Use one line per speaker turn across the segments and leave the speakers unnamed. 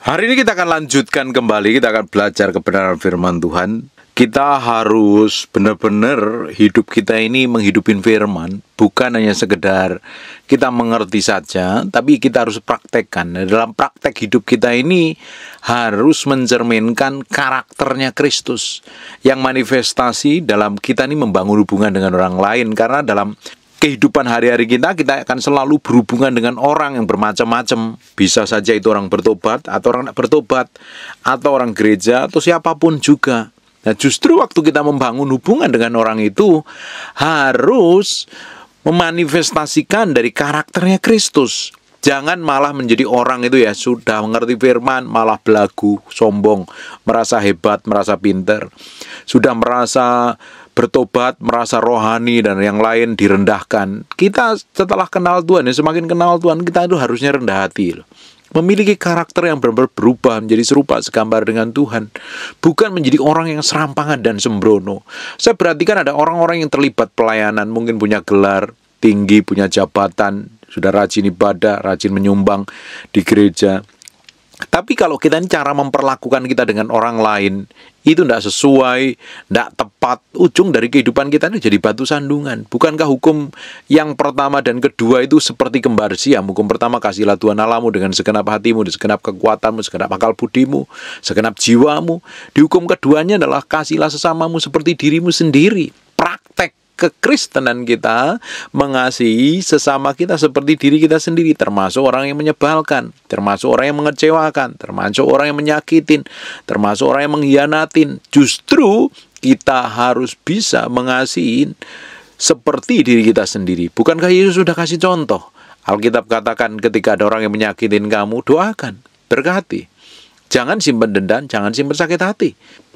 Hari ini kita akan lanjutkan kembali, kita akan belajar kebenaran firman Tuhan. Kita harus benar-benar hidup kita ini menghidupin firman, bukan hanya sekedar kita mengerti saja, tapi kita harus praktekkan. Dalam praktek hidup kita ini harus mencerminkan karakternya Kristus yang manifestasi dalam kita ini membangun hubungan dengan orang lain. Karena dalam kehidupan hari-hari kita akan selalu berhubungan dengan orang yang bermacam-macam. Bisa saja itu orang bertobat, atau orang tidak bertobat, atau orang gereja, atau siapapun juga. Nah, justru waktu kita membangun hubungan dengan orang itu harus memanifestasikan dari karakternya Kristus. Jangan malah menjadi orang itu ya sudah mengerti firman malah belagu, sombong, merasa hebat, merasa pinter. Sudah merasa bertobat, merasa rohani dan yang lain direndahkan. Kita setelah kenal Tuhan, ya semakin kenal Tuhan, kita itu harusnya rendah hati loh. Memiliki karakter yang benar-benar berubah menjadi serupa segambar dengan Tuhan, bukan menjadi orang yang serampangan dan sembrono. Saya perhatikan ada orang-orang yang terlibat pelayanan, mungkin punya gelar tinggi, punya jabatan, sudah rajin ibadah, rajin menyumbang di gereja. Tapi kalau kita ini cara memperlakukan kita dengan orang lain itu tidak sesuai, tidak tepat, ujung dari kehidupan kita ini jadi batu sandungan. Bukankah hukum yang pertama dan kedua itu seperti kembar siam? Hukum pertama, kasihlah Tuhan Allahmu dengan segenap hatimu, dengan segenap kekuatanmu, segenap akal budimu, segenap jiwamu. Di hukum keduanya adalah kasihlah sesamamu seperti dirimu sendiri. Praktek kekristenan kita mengasihi sesama kita seperti diri kita sendiri, termasuk orang yang menyebalkan, termasuk orang yang mengecewakan, termasuk orang yang menyakitin, termasuk orang yang mengkhianatin. Justru kita harus bisa mengasihi seperti diri kita sendiri. Bukankah Yesus sudah kasih contoh? Alkitab katakan ketika ada orang yang menyakitin kamu, doakan, berkati. Jangan simpan dendam, jangan simpan sakit hati.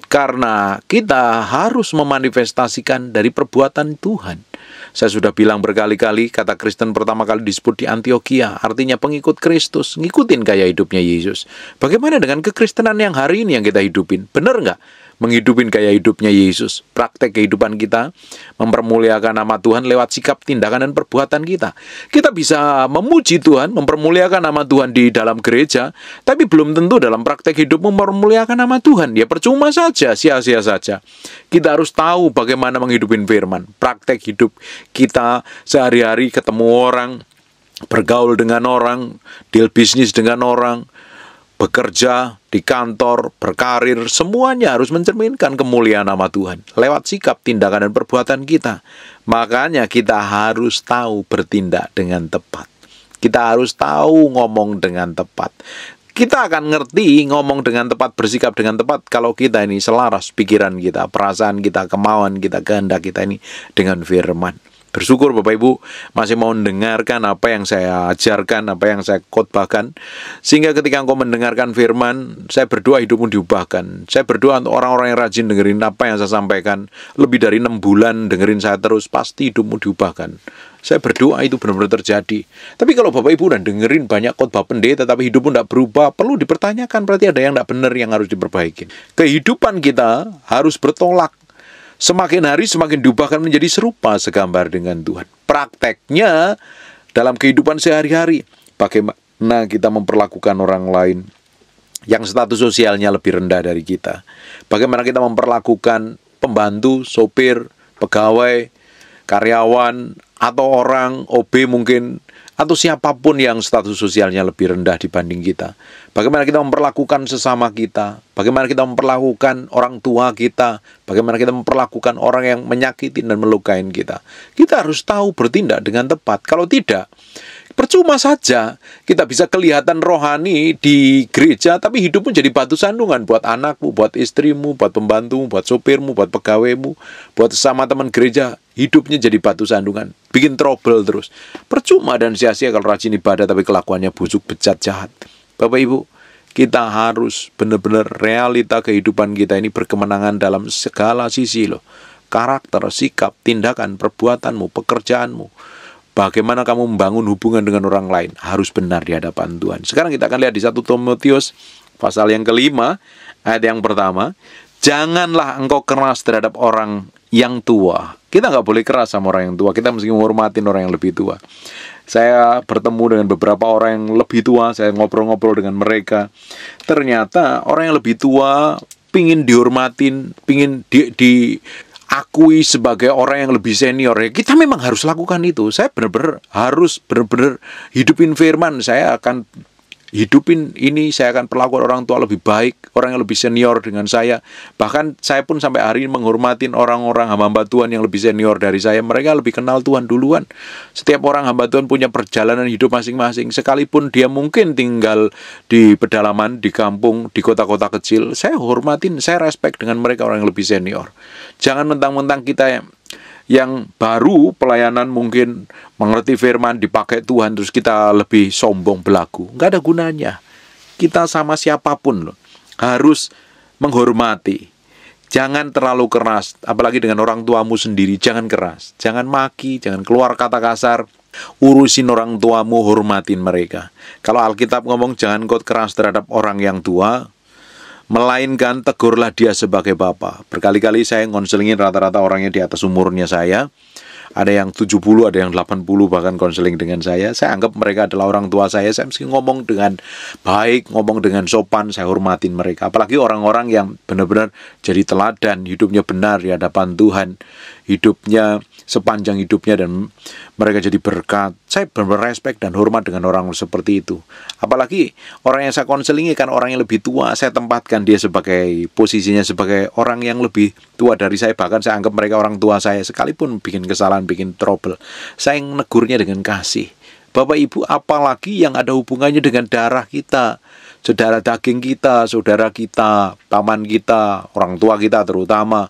Karena kita harus memanifestasikan dari perbuatan Tuhan. Saya sudah bilang berkali-kali, kata Kristen pertama kali disebut di Antioquia, artinya pengikut Kristus, ngikutin gaya hidupnya Yesus. Bagaimana dengan kekristenan yang hari ini yang kita hidupin? Benar nggak menghidupin gaya hidupnya Yesus? Praktek kehidupan kita mempermuliakan nama Tuhan lewat sikap, tindakan, dan perbuatan kita. Kita bisa memuji Tuhan, mempermuliakan nama Tuhan di dalam gereja, tapi belum tentu dalam praktek hidup mempermuliakan nama Tuhan. Ya percuma saja, sia-sia saja. Kita harus tahu bagaimana menghidupin firman. Praktek hidup kita sehari-hari, ketemu orang, bergaul dengan orang, deal bisnis dengan orang, bekerja di kantor, berkarir, semuanya harus mencerminkan kemuliaan nama Tuhan lewat sikap, tindakan, dan perbuatan kita. Makanya kita harus tahu bertindak dengan tepat. Kita harus tahu ngomong dengan tepat. Kita akan ngerti ngomong dengan tepat, bersikap dengan tepat kalau kita ini selaras pikiran kita, perasaan kita, kemauan kita, kehendak kita ini dengan firman. Bersyukur Bapak Ibu masih mau mendengarkan apa yang saya ajarkan, apa yang saya khotbahkan. Sehingga ketika engkau mendengarkan firman, saya berdoa hidupmu diubahkan. Saya berdoa untuk orang-orang yang rajin dengerin apa yang saya sampaikan. Lebih dari 6 bulan dengerin saya terus, pasti hidupmu diubahkan. Saya berdoa itu benar-benar terjadi. Tapi kalau Bapak Ibu udah dengerin banyak khotbah pendeta, tapi hidupmu tidak berubah, perlu dipertanyakan, berarti ada yang tidak benar yang harus diperbaiki. Kehidupan kita harus bertolak. Semakin hari semakin diubahkan menjadi serupa segambar dengan Tuhan. Prakteknya dalam kehidupan sehari-hari, bagaimana kita memperlakukan orang lain yang status sosialnya lebih rendah dari kita. Bagaimana kita memperlakukan pembantu, sopir, pegawai, karyawan, atau orang OB mungkin, atau siapapun yang status sosialnya lebih rendah dibanding kita. Bagaimana kita memperlakukan sesama kita, bagaimana kita memperlakukan orang tua kita, bagaimana kita memperlakukan orang yang menyakitin dan melukain kita. Kita harus tahu bertindak dengan tepat. Kalau tidak, percuma saja kita bisa kelihatan rohani di gereja, tapi hidupmu jadi batu sandungan buat anakmu, buat istrimu, buat pembantumu, buat sopirmu, buat pegawaimu, buat sesama teman gereja. Hidupnya jadi batu sandungan, bikin trouble terus. Percuma dan sia-sia kalau rajin ibadah tapi kelakuannya busuk, bejat, jahat. Bapak Ibu, kita harus benar-benar realita kehidupan kita ini berkemenangan dalam segala sisi loh. Karakter, sikap, tindakan, perbuatanmu, pekerjaanmu. Bagaimana kamu membangun hubungan dengan orang lain harus benar di hadapan Tuhan. Sekarang kita akan lihat di 1 Timotius pasal yang kelima, ayat yang pertama. Janganlah engkau keras terhadap orang yang tua. Kita nggak boleh keras sama orang yang tua. Kita mesti menghormatin orang yang lebih tua. Saya bertemu dengan beberapa orang yang lebih tua, saya ngobrol-ngobrol dengan mereka. Ternyata orang yang lebih tua pingin dihormatin, pingin diakui sebagai orang yang lebih senior. Ya, kita memang harus lakukan itu. Saya benar-benar harus hidupin firman. Saya akan hidupin ini, saya akan perlakukan orang tua lebih baik, orang yang lebih senior dengan saya. Bahkan saya pun sampai hari ini menghormatin orang-orang hamba-hamba Tuhan yang lebih senior dari saya. Mereka lebih kenal Tuhan duluan. Setiap orang hamba Tuhan punya perjalanan hidup masing-masing. Sekalipun dia mungkin tinggal di pedalaman, di kampung, di kota-kota kecil, saya hormatin, saya respect dengan mereka orang yang lebih senior. Jangan mentang-mentang kita yang baru pelayanan mungkin mengerti firman, dipakai Tuhan, terus kita lebih sombong belagu. Nggak ada gunanya. Kita sama siapapun loh, harus menghormati. Jangan terlalu keras, apalagi dengan orang tuamu sendiri. Jangan keras, jangan maki, jangan keluar kata kasar. Urusin orang tuamu, hormatin mereka. Kalau Alkitab ngomong jangan kau keras terhadap orang yang tua, melainkan tegurlah dia sebagai bapa. Berkali-kali saya konselingin rata-rata orangnya di atas umurnya saya. Ada yang 70, ada yang 80 bahkan konseling dengan saya. Saya anggap mereka adalah orang tua saya. Saya mesti ngomong dengan baik, ngomong dengan sopan, saya hormatin mereka. Apalagi orang-orang yang benar-benar jadi teladan, hidupnya benar di hadapan Tuhan, hidupnya sepanjang hidupnya, dan mereka jadi berkat. Saya benar-benar respect dan hormat dengan orang seperti itu. Apalagi orang yang saya konselingi kan orang yang lebih tua. Saya tempatkan dia sebagai posisinya sebagai orang yang lebih tua dari saya. Bahkan saya anggap mereka orang tua saya. Sekalipun bikin kesalahan, bikin trouble, saya negurnya dengan kasih. Bapak Ibu, apalagi yang ada hubungannya dengan darah kita, saudara daging kita, saudara kita, paman kita, orang tua kita terutama,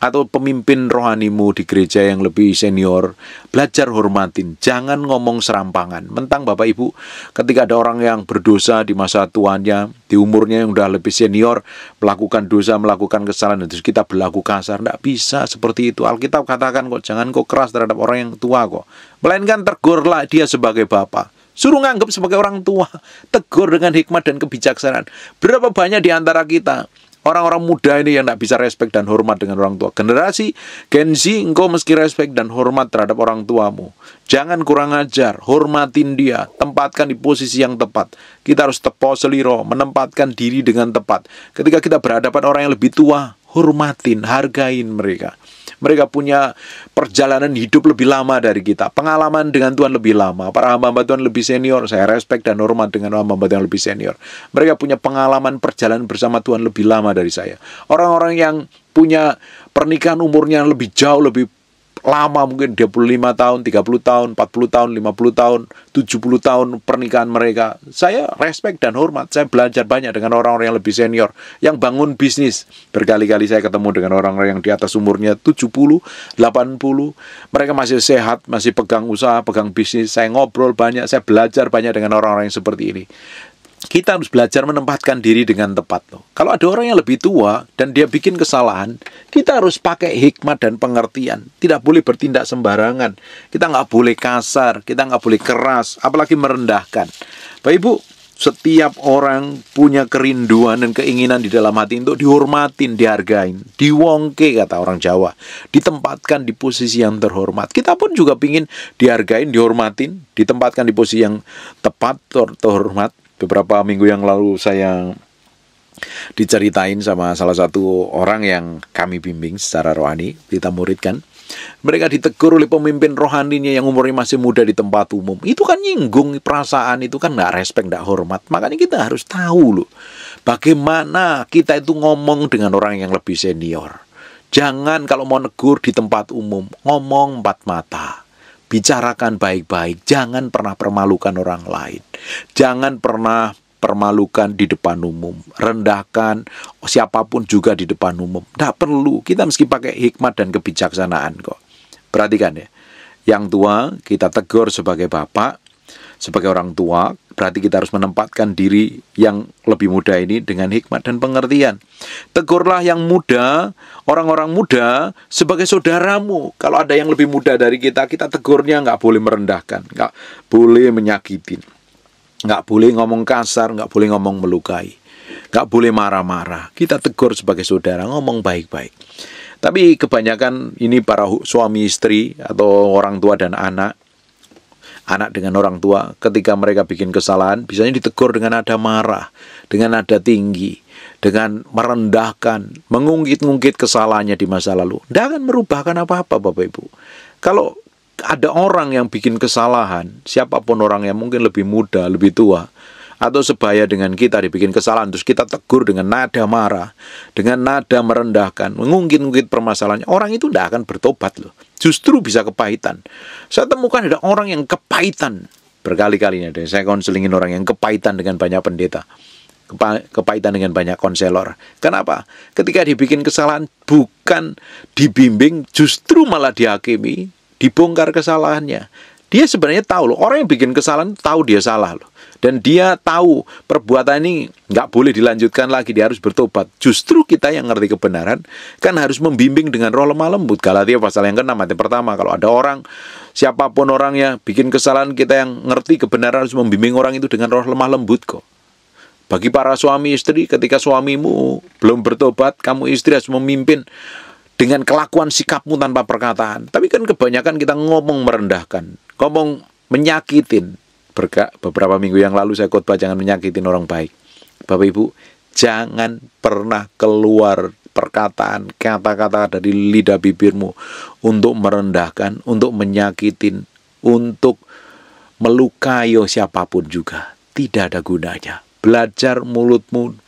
atau pemimpin rohanimu di gereja yang lebih senior, belajar hormatin, jangan ngomong serampangan. Mentang Bapak Ibu, ketika ada orang yang berdosa di masa tuanya, di umurnya yang udah lebih senior, melakukan dosa, melakukan kesalahan, terus kita berlaku kasar, tidak bisa seperti itu. Alkitab katakan kok, jangan kok keras terhadap orang yang tua kok, melainkan tegurlah dia sebagai bapa. Suruh nganggap sebagai orang tua, tegur dengan hikmat dan kebijaksanaan. Berapa banyak di antara kita orang-orang muda ini yang tidak bisa respect dan hormat dengan orang tua. Generasi Gen Z, engkau mesti respect dan hormat terhadap orang tuamu. Jangan kurang ajar, hormatin dia, tempatkan di posisi yang tepat. Kita harus tepo seliro, menempatkan diri dengan tepat. Ketika kita berhadapan orang yang lebih tua, hormatin, hargain mereka. Mereka punya perjalanan hidup lebih lama dari kita, pengalaman dengan Tuhan lebih lama. Para hamba-hamba Tuhan lebih senior, saya respect dan hormat dengan hamba-hamba Tuhan lebih senior. Mereka punya pengalaman perjalanan bersama Tuhan lebih lama dari saya. Orang-orang yang punya pernikahan umurnya lebih jauh, lebih lama, mungkin 25 tahun, 30 tahun, 40 tahun, 50 tahun, 70 tahun pernikahan mereka. Saya respect dan hormat. Saya belajar banyak dengan orang-orang yang lebih senior, yang bangun bisnis. Berkali-kali saya ketemu dengan orang-orang yang di atas umurnya 70, 80. Mereka masih sehat, masih pegang usaha, pegang bisnis. Saya ngobrol banyak, saya belajar banyak dengan orang-orang yang seperti ini. Kita harus belajar menempatkan diri dengan tepat loh. Kalau ada orang yang lebih tua dan dia bikin kesalahan, kita harus pakai hikmat dan pengertian. Tidak boleh bertindak sembarangan. Kita nggak boleh kasar, kita nggak boleh keras, apalagi merendahkan. Bapak Ibu, setiap orang punya kerinduan dan keinginan di dalam hati untuk dihormatin, dihargain, diwongke kata orang Jawa, ditempatkan di posisi yang terhormat. Kita pun juga ingin dihargain, dihormatin, ditempatkan di posisi yang tepat, terhormat. Beberapa minggu yang lalu saya diceritain sama salah satu orang yang kami bimbing secara rohani, kita muridkan. Mereka ditegur oleh pemimpin rohaninya yang umurnya masih muda di tempat umum. Itu kan nyinggung perasaan, itu kan nggak respect, nggak hormat. Makanya kita harus tahu loh, bagaimana kita itu ngomong dengan orang yang lebih senior. Jangan kalau mau negur di tempat umum, ngomong empat mata. Bicarakan baik-baik, jangan pernah permalukan orang lain. Jangan pernah permalukan di depan umum. Rendahkan siapapun juga di depan umum. Tidak perlu, kita mesti pakai hikmat dan kebijaksanaan kok. Perhatikan ya, yang tua kita tegur sebagai bapak, sebagai orang tua, berarti kita harus menempatkan diri yang lebih muda ini dengan hikmat dan pengertian. Tegurlah yang muda, orang-orang muda sebagai saudaramu. Kalau ada yang lebih muda dari kita, kita tegurnya nggak boleh merendahkan, nggak boleh menyakitin, nggak boleh ngomong kasar, nggak boleh ngomong melukai, nggak boleh marah-marah. Kita tegur sebagai saudara, ngomong baik-baik. Tapi kebanyakan ini para suami istri atau orang tua dan anak, Anak dengan orang tua ketika mereka bikin kesalahan, biasanya ditegur dengan nada marah, dengan nada tinggi, dengan merendahkan, mengungkit-ungkit kesalahannya di masa lalu. Tidak akan merubahkan apa-apa, Bapak Ibu. Kalau ada orang yang bikin kesalahan, siapapun orang yang mungkin lebih muda, lebih tua, atau sebaya dengan kita dibikin kesalahan, terus kita tegur dengan nada marah, dengan nada merendahkan, mengungkit-ungkit permasalahannya, orang itu tidak akan bertobat loh. Justru bisa kepahitan. Saya temukan ada orang yang kepahitan berkali-kalinya. Saya konselingin orang yang kepahitan dengan banyak pendeta, kepahitan dengan banyak konselor. Kenapa? Ketika dibikin kesalahan bukan dibimbing, justru malah dihakimi, dibongkar kesalahannya. Dia sebenarnya tahu loh, orang yang bikin kesalahan tahu dia salah loh. Dan dia tahu perbuatan ini nggak boleh dilanjutkan lagi, dia harus bertobat. Justru kita yang ngerti kebenaran kan harus membimbing dengan roh lemah lembut. Galatia pasal yang ke-6 ayat pertama. Kalau ada orang, siapapun orangnya bikin kesalahan, kita yang ngerti kebenaran harus membimbing orang itu dengan roh lemah lembut kok. Bagi para suami istri, ketika suamimu belum bertobat, kamu istri harus memimpin dengan kelakuan sikapmu tanpa perkataan. Tapi kan kebanyakan kita ngomong merendahkan, ngomong menyakitin. Beberapa minggu yang lalu saya khotbah jangan menyakitin orang baik. Bapak Ibu, jangan pernah keluar perkataan, kata-kata dari lidah bibirmu untuk merendahkan, untuk menyakitin, untuk melukai siapapun juga. Tidak ada gunanya. Belajar mulutmu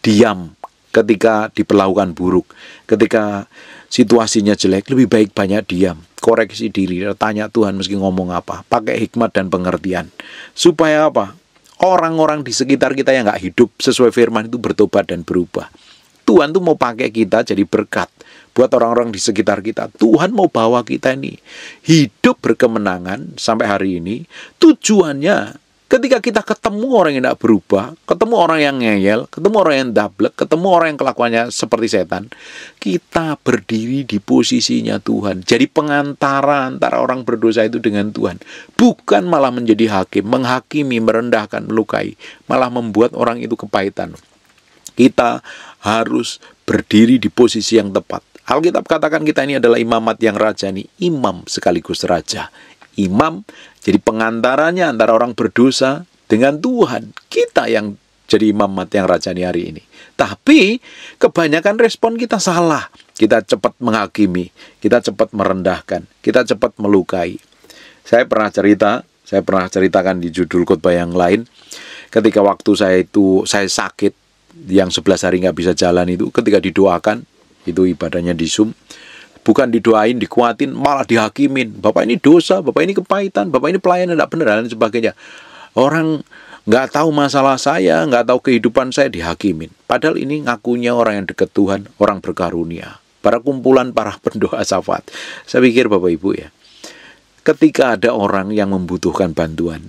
diam ketika diperlakukan buruk, ketika situasinya jelek, lebih baik banyak diam. Koreksi diri, tanya Tuhan meski ngomong apa, pakai hikmat dan pengertian. Supaya apa? Orang-orang di sekitar kita yang gak hidup sesuai firman itu bertobat dan berubah. Tuhan tuh mau pakai kita jadi berkat buat orang-orang di sekitar kita. Tuhan mau bawa kita ini hidup berkemenangan sampai hari ini. Tujuannya ketika kita ketemu orang yang tidak berubah, ketemu orang yang ngeyel, ketemu orang yang dablek, ketemu orang yang kelakuannya seperti setan, kita berdiri di posisinya Tuhan. Jadi pengantara antara orang berdosa itu dengan Tuhan. Bukan malah menjadi hakim, menghakimi, merendahkan, melukai. Malah membuat orang itu kepahitan. Kita harus berdiri di posisi yang tepat. Alkitab katakan kita ini adalah imamat yang rajani, imam sekaligus raja. Imam jadi pengantaranya antara orang berdosa dengan Tuhan. Kita yang jadi imamat yang rajani hari ini. Tapi kebanyakan respon kita salah. Kita cepat menghakimi, kita cepat merendahkan, kita cepat melukai. Saya pernah ceritakan di judul khotbah yang lain, ketika waktu saya sakit, yang 11 hari nggak bisa jalan itu, ketika didoakan, itu ibadahnya di Zoom, bukan didoain, dikuatin, malah dihakimin. Bapak ini dosa, Bapak ini kepahitan, Bapak ini pelayanan tidak benar, dan sebagainya. Orang nggak tahu masalah saya, nggak tahu kehidupan saya, dihakimin. Padahal ini ngakunya orang yang dekat Tuhan, orang berkarunia. Para kumpulan para pendoa syafaat. Saya pikir Bapak Ibu ya, ketika ada orang yang membutuhkan bantuan,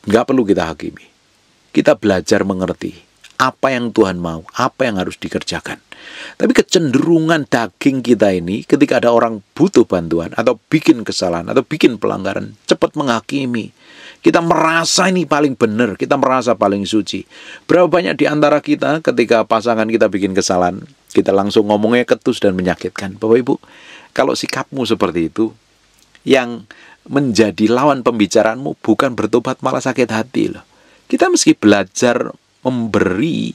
nggak perlu kita hakimi. Kita belajar mengerti apa yang Tuhan mau, apa yang harus dikerjakan. Tapi kecenderungan daging kita ini ketika ada orang butuh bantuan atau bikin kesalahan atau bikin pelanggaran, cepat menghakimi. Kita merasa ini paling benar, kita merasa paling suci. Berapa banyak di antara kita ketika pasangan kita bikin kesalahan, kita langsung ngomongnya ketus dan menyakitkan. Bapak Ibu, kalau sikapmu seperti itu, yang menjadi lawan pembicaraanmu bukan bertobat malah sakit hati loh. Kita mesti belajar memberi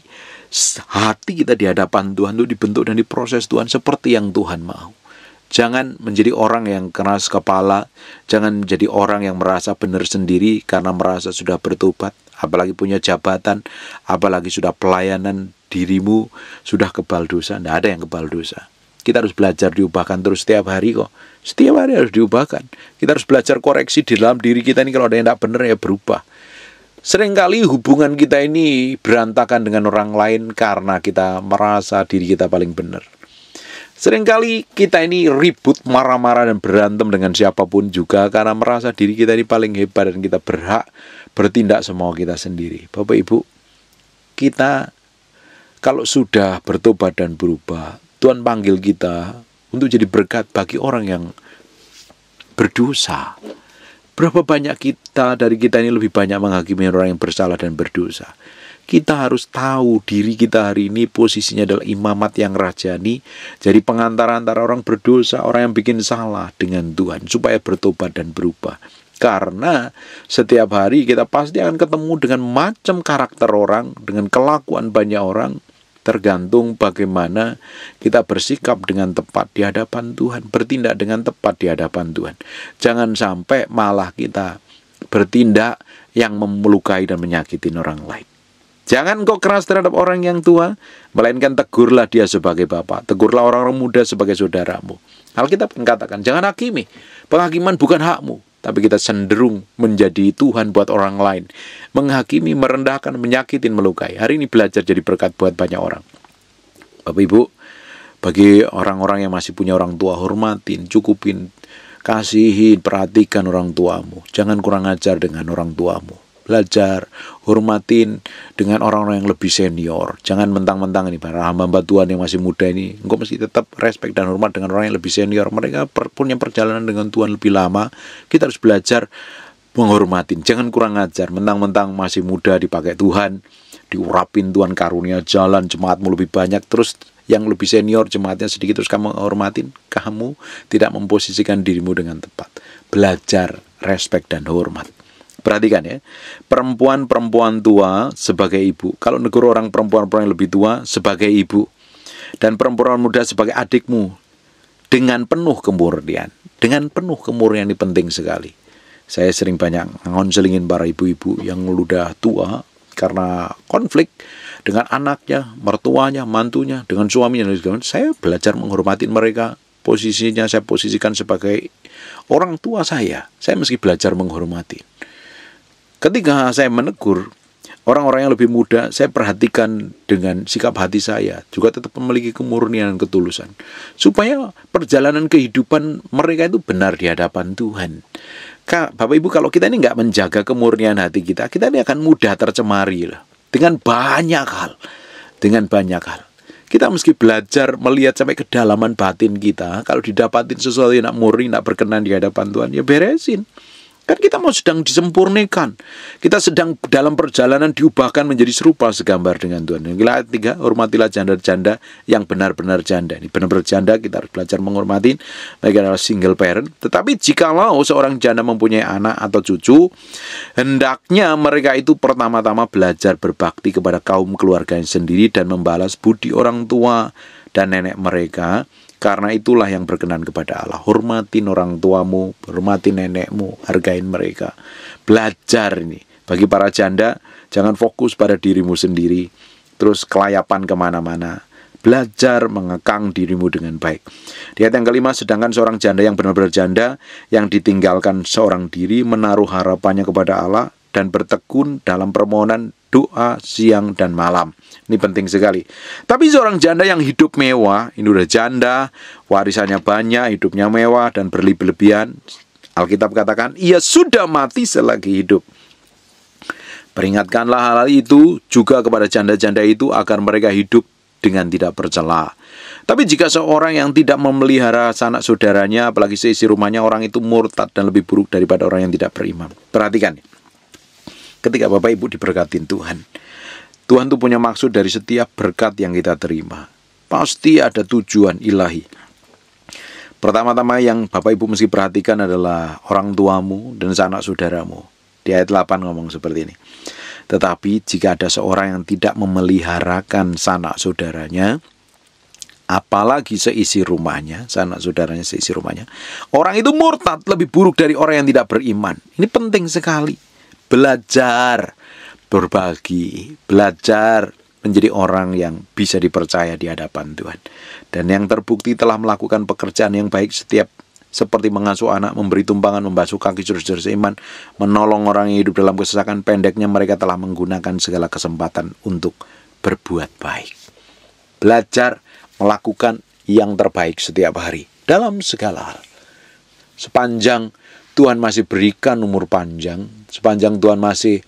hati kita di hadapan Tuhan untuk dibentuk dan diproses Tuhan seperti yang Tuhan mau. Jangan menjadi orang yang keras kepala, jangan menjadi orang yang merasa benar sendiri karena merasa sudah bertobat, apalagi punya jabatan, apalagi sudah pelayanan, dirimu sudah kebal dosa. Tidak ada yang kebal dosa. Kita harus belajar diubahkan terus setiap hari kok. Setiap hari harus diubahkan. Kita harus belajar koreksi di dalam diri kita ini, kalau ada yang tidak benar ya berubah. Seringkali hubungan kita ini berantakan dengan orang lain karena kita merasa diri kita paling benar. Seringkali kita ini ribut, marah-marah dan berantem dengan siapapun juga karena merasa diri kita ini paling hebat dan kita berhak bertindak semau kita sendiri. Bapak Ibu, kita kalau sudah bertobat dan berubah, Tuhan panggil kita untuk jadi berkat bagi orang yang berdosa. Berapa banyak dari kita ini lebih banyak menghakimi orang yang bersalah dan berdosa. Kita harus tahu diri kita hari ini posisinya adalah imamat yang rajani, jadi pengantara antara orang berdosa, orang yang bikin salah dengan Tuhan, supaya bertobat dan berubah. Karena setiap hari kita pasti akan ketemu dengan macam karakter orang, dengan kelakuan banyak orang, tergantung bagaimana kita bersikap dengan tepat di hadapan Tuhan, bertindak dengan tepat di hadapan Tuhan. Jangan sampai malah kita bertindak yang melukai dan menyakiti orang lain. Jangan kau keras terhadap orang yang tua, melainkan tegurlah dia sebagai bapak, tegurlah orang-orang muda sebagai saudaramu. Alkitab mengatakan, jangan hakimi, penghakiman bukan hakmu. Tapi kita cenderung menjadi Tuhan buat orang lain. Menghakimi, merendahkan, menyakitin, melukai. Hari ini belajar jadi berkat buat banyak orang. Bapak Ibu, bagi orang-orang yang masih punya orang tua, hormatin, cukupin, kasihin, perhatikan orang tuamu. Jangan kurang ajar dengan orang tuamu. Belajar, hormatin dengan orang-orang yang lebih senior. Jangan mentang-mentang ini para hamba Tuhan yang masih muda ini, engkau mesti tetap respect dan hormat dengan orang yang lebih senior. Mereka punya perjalanan dengan Tuhan lebih lama. Kita harus belajar menghormatin. Jangan kurang ajar, mentang-mentang masih muda dipakai Tuhan, diurapin Tuhan karunia jalan, jemaatmu lebih banyak, terus yang lebih senior jemaatnya sedikit, terus kamu hormatin. Kamu tidak memposisikan dirimu dengan tepat. Belajar respect dan hormat. Perhatikan ya, perempuan-perempuan tua sebagai ibu. Kalau negur orang perempuan-perempuan yang lebih tua sebagai ibu, dan perempuan muda sebagai adikmu, dengan penuh kemurnian. Dengan penuh kemurnian ini penting sekali. Saya sering banyak ngonselingin para ibu-ibu yang udah tua karena konflik dengan anaknya, mertuanya, mantunya, dengan suaminya. Saya belajar menghormati mereka. Posisinya saya posisikan sebagai orang tua saya. Saya mesti belajar menghormati. Ketika saya menegur orang-orang yang lebih muda, saya perhatikan dengan sikap hati saya, juga tetap memiliki kemurnian dan ketulusan, supaya perjalanan kehidupan mereka itu benar di hadapan Tuhan. Bapak Ibu, kalau kita ini nggak menjaga kemurnian hati kita ini akan mudah tercemari lah, dengan banyak hal. Kita mesti belajar melihat sampai kedalaman batin kita. Kalau didapatin sesuatu yang murni, tidak berkenan di hadapan Tuhan, ya beresin. Kan kita mau sedang disempurnakan. Kita sedang dalam perjalanan diubahkan menjadi serupa segambar dengan Tuhan. Yang ayat 3, hormatilah janda-janda yang benar-benar janda. Ini benar-benar janda, kita harus belajar menghormati. Mereka adalah single parent. Tetapi jikalau seorang janda mempunyai anak atau cucu, hendaknya mereka itu pertama-tama belajar berbakti kepada kaum keluarganya sendiri dan membalas budi orang tua dan nenek mereka. Karena itulah yang berkenan kepada Allah. Hormatin orang tuamu, hormatin nenekmu, hargain mereka. Belajar ini. Bagi para janda, jangan fokus pada dirimu sendiri, terus kelayapan kemana-mana. Belajar mengekang dirimu dengan baik. Di ayat yang kelima, sedangkan seorang janda yang benar-benar janda, yang ditinggalkan seorang diri, menaruh harapannya kepada Allah, dan bertekun dalam permohonan doa siang dan malam. Ini penting sekali. Tapi seorang janda yang hidup mewah, ini udah janda, warisannya banyak, hidupnya mewah dan berlebihan. Alkitab katakan, ia sudah mati selagi hidup. Peringatkanlah hal itu juga kepada janda-janda itu agar mereka hidup dengan tidak bercela. Tapi jika seorang yang tidak memelihara sanak saudaranya, apalagi seisi rumahnya, orang itu murtad dan lebih buruk daripada orang yang tidak beriman. Perhatikan, ketika Bapak Ibu diberkatin Tuhan, Tuhan tuh punya maksud dari setiap berkat yang kita terima. Pasti ada tujuan ilahi. Pertama-tama yang Bapak Ibu mesti perhatikan adalah orang tuamu dan sanak saudaramu. Di ayat 8 ngomong seperti ini. Tetapi jika ada seorang yang tidak memeliharakan sanak saudaranya, apalagi seisi rumahnya, sanak saudaranya seisi rumahnya, orang itu murtad, lebih buruk dari orang yang tidak beriman. Ini penting sekali. Belajar berbagi, belajar menjadi orang yang bisa dipercaya di hadapan Tuhan. Dan yang terbukti telah melakukan pekerjaan yang baik seperti mengasuh anak, memberi tumpangan, membasuh kaki saudara seiman, menolong orang yang hidup dalam kesesakan. Pendeknya mereka telah menggunakan segala kesempatan untuk berbuat baik. Belajar melakukan yang terbaik setiap hari dalam segala hal. Sepanjang Tuhan masih berikan umur panjang, sepanjang Tuhan masih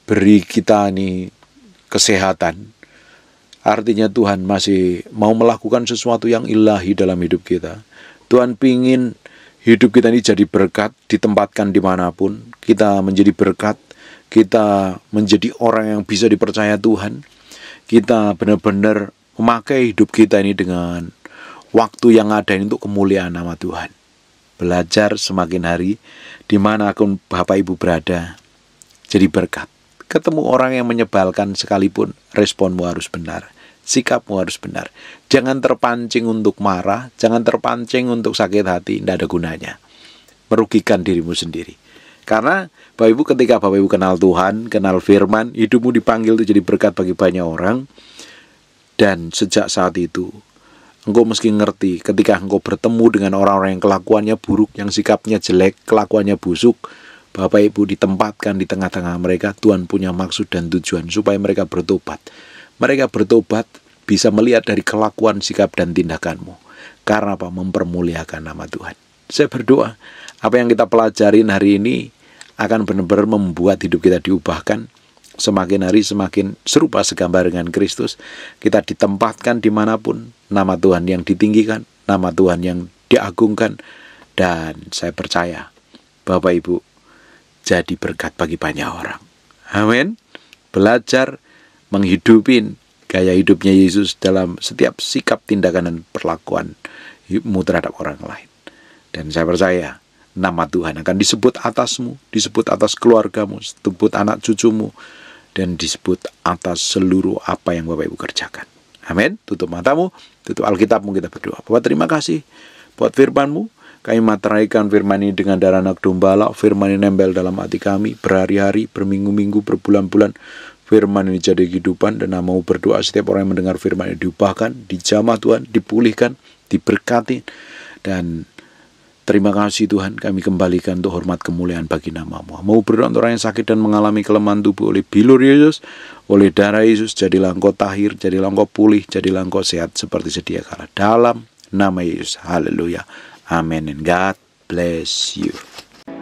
beri kita ini kesehatan, artinya Tuhan masih mau melakukan sesuatu yang ilahi dalam hidup kita. Tuhan pingin hidup kita ini jadi berkat, ditempatkan dimanapun. Kita menjadi berkat, kita menjadi orang yang bisa dipercaya Tuhan. Kita benar-benar memakai hidup kita ini dengan waktu yang ada ini untuk kemuliaan nama Tuhan. belajar semakin hari, di mana akun Bapak Ibu berada, jadi berkat. Ketemu orang yang menyebalkan sekalipun, responmu harus benar, sikapmu harus benar. Jangan terpancing untuk marah, jangan terpancing untuk sakit hati, tidak ada gunanya. Merugikan dirimu sendiri. Karena Bapak Ibu, ketika Bapak Ibu kenal Tuhan, kenal firman, hidupmu dipanggil itu jadi berkat bagi banyak orang. Dan sejak saat itu, engkau mesti ngerti, ketika engkau bertemu dengan orang-orang yang kelakuannya buruk, yang sikapnya jelek, kelakuannya busuk, Bapak Ibu ditempatkan di tengah-tengah mereka. Tuhan punya maksud dan tujuan supaya mereka bertobat. Mereka bertobat bisa melihat dari kelakuan, sikap, dan tindakanmu. Karena apa? Mempermuliakan nama Tuhan. Saya berdoa, apa yang kita pelajarin hari ini akan benar-benar membuat hidup kita diubahkan. Semakin hari semakin serupa segambar dengan Kristus. Kita ditempatkan dimanapun, nama Tuhan yang ditinggikan, nama Tuhan yang diagungkan. Dan saya percaya, Bapak Ibu jadi berkat bagi banyak orang. Amin. Belajar menghidupin gaya hidupnya Yesus dalam setiap sikap, tindakan, dan perlakuanmu terhadap orang lain. Dan saya percaya nama Tuhan akan disebut atasmu, disebut atas keluargamu, disebut anak cucumu, dan disebut atas seluruh apa yang Bapak Ibu kerjakan. Amin. Tutup matamu, tutup Alkitabmu, kita berdoa. Bapak, terima kasih buat firman-Mu. Kami materaikan firman ini dengan darah anak domba Allah. Firman ini nempel dalam hati kami berhari-hari, berminggu-minggu, berbulan-bulan. Firman ini jadi kehidupan, dan namamu berdoa setiap orang yang mendengar firman ini diubahkan, dijamah Tuhan, dipulihkan, diberkati. Dan terima kasih Tuhan, kami kembalikan untuk hormat kemuliaan bagi namamu. Mau berdoa untuk orang yang sakit dan mengalami kelemahan tubuh oleh bilur Yesus, oleh darah Yesus, jadilah engkau tahir, jadilah engkau pulih, jadilah engkau sehat seperti sedia kala. Dalam nama Yesus, haleluya, amin, and God bless you.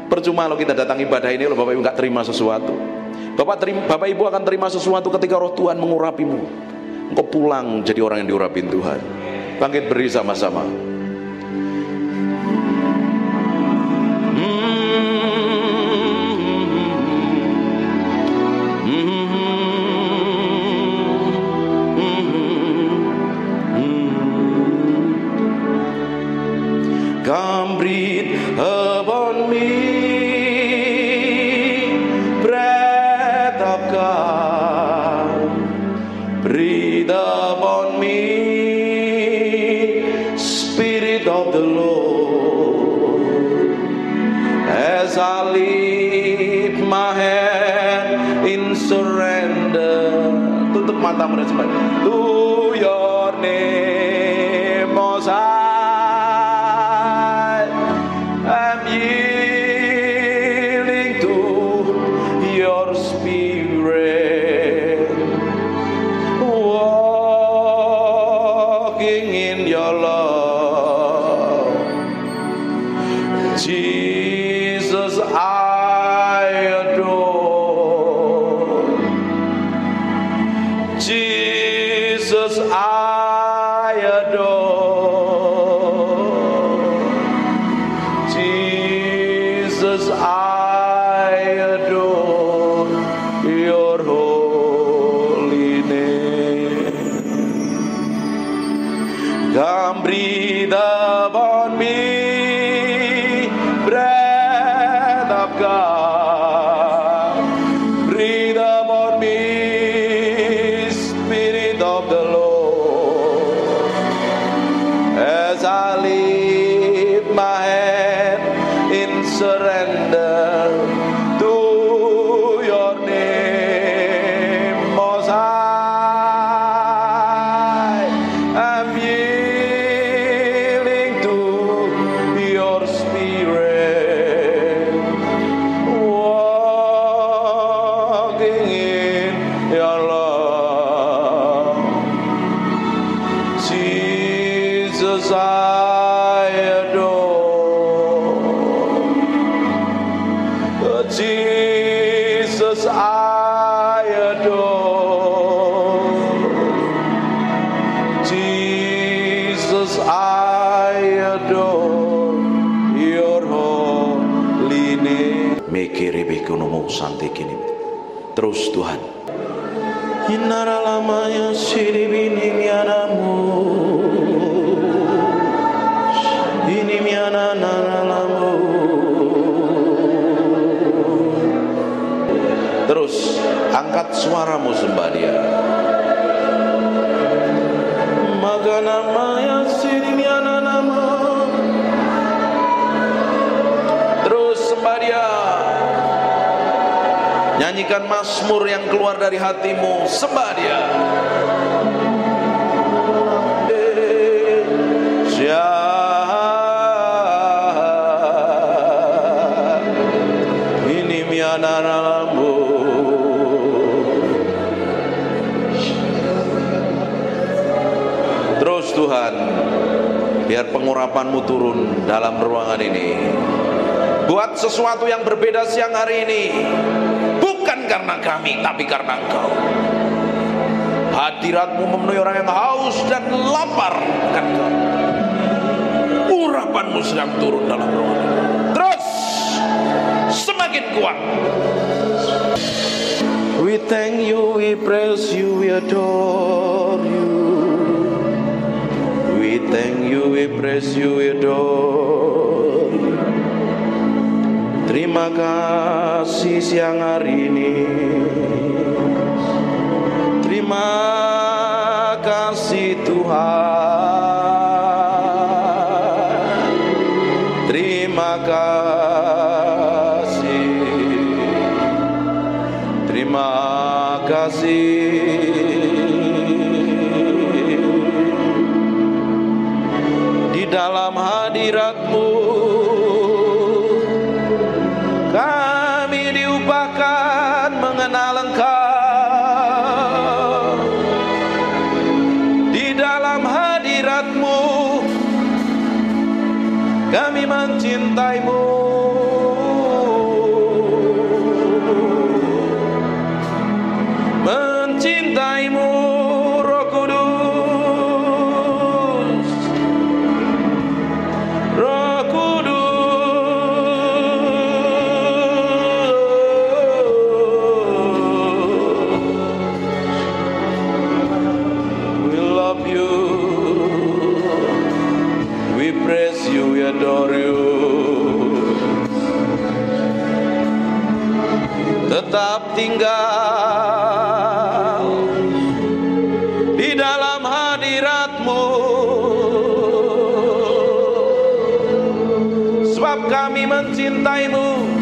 Percuma kalau kita datang ibadah ini, kalau Bapak Ibu nggak terima sesuatu. Bapak Ibu akan terima sesuatu ketika roh Tuhan mengurapimu. Engkau pulang jadi orang yang diurapin Tuhan. Bangkit berdiri sama-sama. Come breathe upon me, breath of God. Breathe upon me, Spirit of the Lord. As I lift my hand in surrender, tutup matamu dan sebagainya. To your name, Most High. Jesus, I adore. Jesus, I adore. Jesus, I adore your holy name. Come breathe upon me, breath of God. Breathe upon me, Spirit of the Lord. As I lift my hand in surrender to your name, Most High. I'm yielding to your Spirit, walking in your love. Jesus, I adore. Jesus, I adore. Jesus, I adore your holy name. Terus Tuhan. Inara lamanya siribini mianamu. Ini miana nara lama. Angkat suaramu sembah Dia. Maka namanya sirimiana nama. Terus sembah Dia. Nyanyikan mazmur yang keluar dari hatimu, sembah Dia. Ini miana lambu. Terus Tuhan, biar pengurapan-Mu turun dalam ruangan ini. Buat sesuatu yang berbeda siang hari ini. Bukan karena kami, tapi karena Engkau. Hadirat-Mu memenuhi orang yang haus dan lapar akan Engkau. Urapan-Mu sedang turun dalam ruangan ini. Terus semakin kuat. We thank You, we praise You, we adore You. We thank You, we praise You, we adore You. Terima kasih siang hari ini. Terima kasih Tuhan. Terima kasih. Terima kasih. Di dalam hadirat-Mu kami diupahkan mengenal Engkau. Di dalam hadirat-Mu kami mencintai-Mu. Mencintai-Mu, Roh Kudus. Roh adore You. Tetap tinggal di dalam hadirat-Mu, sebab kami mencintai-Mu.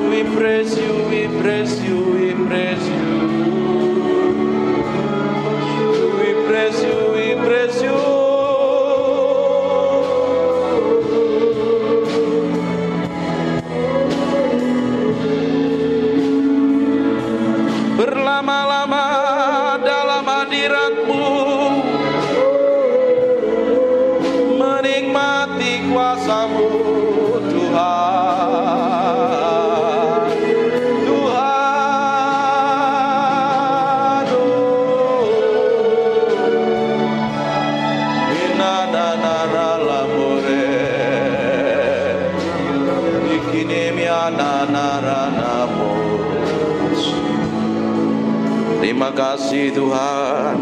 We praise You, we praise You, we praise You. We praise You, we praise You. Berlama-lama dalam hadirat-Mu, menikmati kuasa-Mu, Tuhan. Tuhan, inanana lamore, ikinemiananaranamu. Terima kasih Tuhan.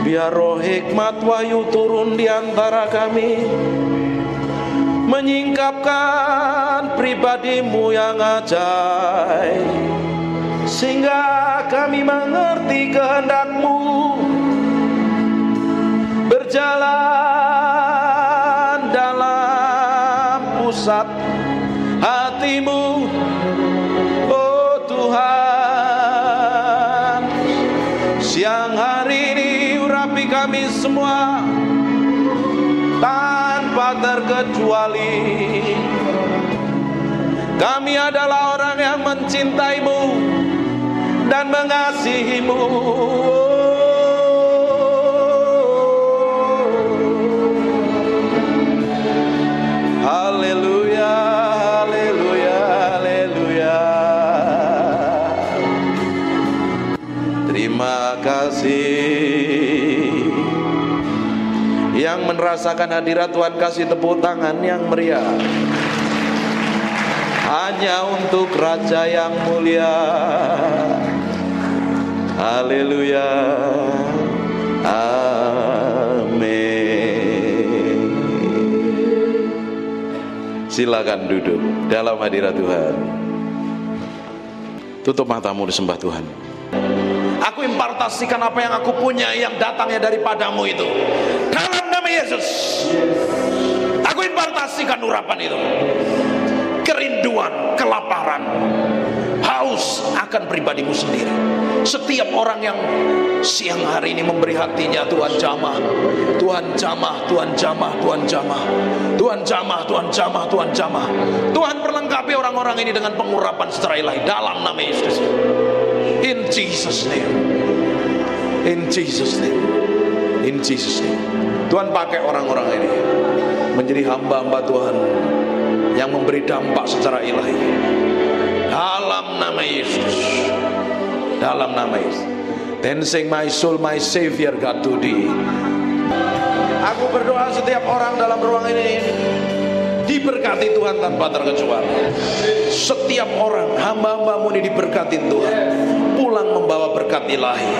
Biar roh hikmat wahyu turun di antara kami, menyingkapkan pribadi-Mu yang ajaib, sehingga kami mengerti kehendak-Mu, berjalan dalam pusat hati-Mu. Oh Tuhan, siang hari ini urapi kami semua tanpa terkecuali. Kami adalah orang yang mencintaimu dan mengasihimu. Haleluya, haleluya, haleluya. Terima kasih. Yang merasakan hadirat Tuhan kasih tepuk tangan yang meriah. Hanya untuk Raja yang mulia. Haleluya, amin. Silakan duduk dalam hadirat Tuhan. Tutup matamu, disembah Tuhan. Aku impartasikan apa yang aku punya yang datangnya daripadamu itu. Dalam nama Yesus. Aku impartasikan urapan itu. Kerinduan, kelaparan, haus akan pribadimu sendiri. Setiap orang yang siang hari ini memberi hatinya, Tuhan jamah, Tuhan jamah, Tuhan jamah, Tuhan jamah, Tuhan jamah, Tuhan jamah, Tuhan jamah. Tuhan perlengkapi orang-orang ini dengan pengurapan secara ilahi dalam nama Yesus. In Jesus name. In Jesus name. In Jesus name. Tuhan pakai orang-orang ini menjadi hamba-hamba Tuhan yang memberi dampak secara ilahi dalam nama Yesus. Dalam nama Yesus. Then sing my soul, my Savior God to thee. Aku berdoa setiap orang dalam ruang ini diberkati Tuhan tanpa terkecuali. Setiap orang, hamba-hambamu ini diberkati Tuhan, pulang membawa berkat ilahi.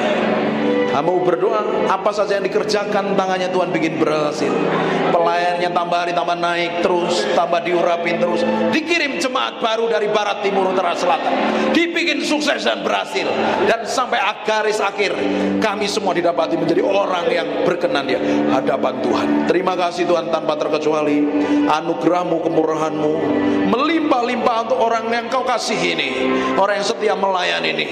Hamba berdoa, apa saja yang dikerjakan tangannya Tuhan bikin berhasil. Pelayannya tambah hari tambah naik terus, tambah diurapin terus. Dikirim jemaat baru dari barat, timur, utara, selatan. Dibikin sukses dan berhasil. Dan sampai garis akhir, kami semua didapati menjadi orang yang berkenan di hadapan Tuhan. Terima kasih Tuhan tanpa terkecuali. Anugerahmu, kemurahanmu melimpah-limpah untuk orang yang kau kasih ini, orang yang setia melayani ini.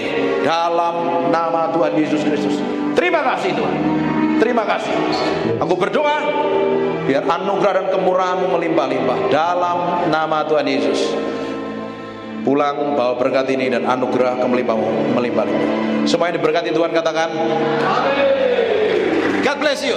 Dalam nama Tuhan Yesus Kristus. Terima kasih Tuhan. Terima kasih. Aku berdoa biar anugerah dan kemurahan-Mu melimpah-limpah dalam nama Tuhan Yesus. Pulang bawa berkat ini dan anugerah kemelimpah-Mu melimpah-limpah. Semuanya diberkati Tuhan, katakan amin. God bless you.